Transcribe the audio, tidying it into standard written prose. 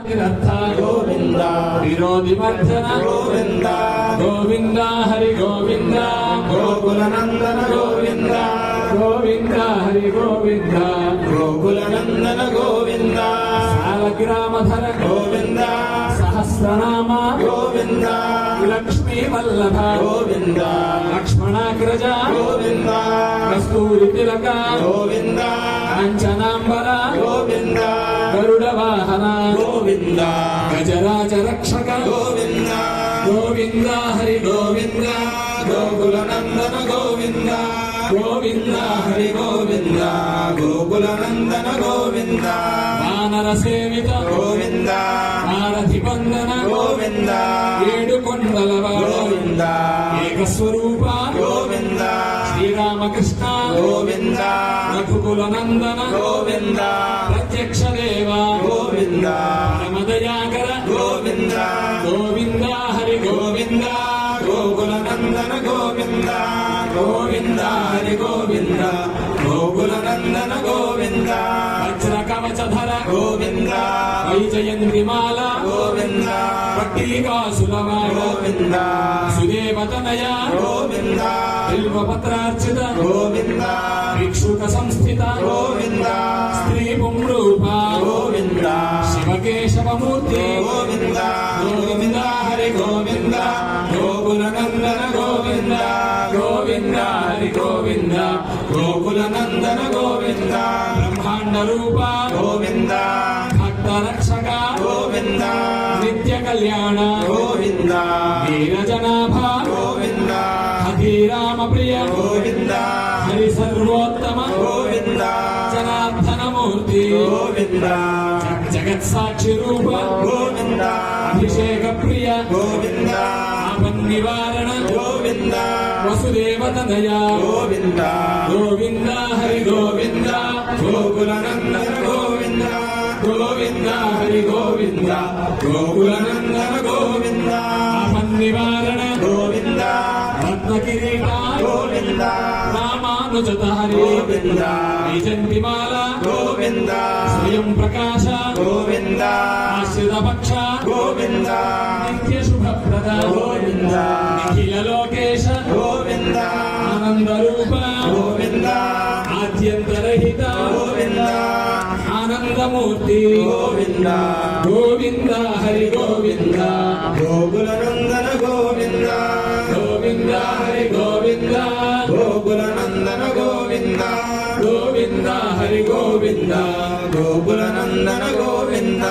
గోవింద విరోధి మర్దన గోవింద గోవింద హరి గోవింద గోకుల నందన గోవింద గోవింద హరి గోవింద గోకుల నందన గోవింద సాలగ్రామధర గోవింద సహస్రనామ గోవింద లక్ష్మీ వల్లభ గోవింద లక్ష్మణాగ్రజ గోవింద కస్తూరి తిలక గోవింద కాంచనాంబర గోవింద గరుడ వాహన గోవింద గజరాజ రక్షక గోవింద గోవింద హరి గోవింద గోకుల నందన గోవింద గోవింద హరి గోవింద గోకుల నందన గోవింద వానర సేవిత గోవింద మారథి వందన గోవింద ఏడు కొండలవాడ గోవింద ఏకస్వరూప గోవింద శ్రీరామకృష్ణ గోవింద రఘుకుల నందన గోవింద ప్రత్యక్ష దేవ గోవింద పరమదయాకర గోవింద గోవింద హరి గోవింద గోకుల నందన గోవింద గోవింద హరి గోవింద గోకుల నందన గోవింద వజ్ర కవచధర గోవింద వైజయంతిమాల గోవింద పట్టీకాసులవాడ గోవింద సుదేవతనయ గోవింద బిల్వపత్రార్చిత గోవింద భిక్షుక సంస్థిత గోవింద స్త్రీ పుంరూప గోవింద శివకేశవమూర్తి గోవింద గోవింద హరి గోవింద గోకుల నందన గోవింద గోవింద హరి గోవింద గోకుల నందన గోవింద బ్రహ్మాండ రూప గోవింద భక్త రక్షక గోవింద నిత్య కళ్యాణ గోవింద వీరజనాభ గోవింద హరిరామ ప్రియ గోవింద హరి సర్వోత్తమ గోవింద జనార్దన మూర్తి గోవింద జగత్ సాక్షి రూప గోవింద అభిషేక ప్రియ గోవింద ఆపన్ నివారణ గోవింద వసుదేవతనయ గోవింద గోవింద హరి గోవింద గోకుల నందన గోవింద గోవింద హరి గోవింద గోకుల నందన గోవింద ఆపన్ నివారణ గోవింద రత్న కిరీట గోవింద రామానుజత హరి గోవింద వైజంతిమాల గోవింద స్వయం ప్రకాశ గోవింద ఆశ్రిత పక్ష గోవింద నిత్య శుభప్రద గోవింద నిఖిల లోకేశ గోవింద ఆనంద రూప గోవింద ఆద్యంతరహిత గోవింద ఆనందమూర్తి గోవింద గోవింద హరి గోవింద గోకుల నందన గోవింద గోవింద హరి గోవింద గోకుల నందన గోవింద గోవింద హరి గోవింద గోకుల నందన గోవింద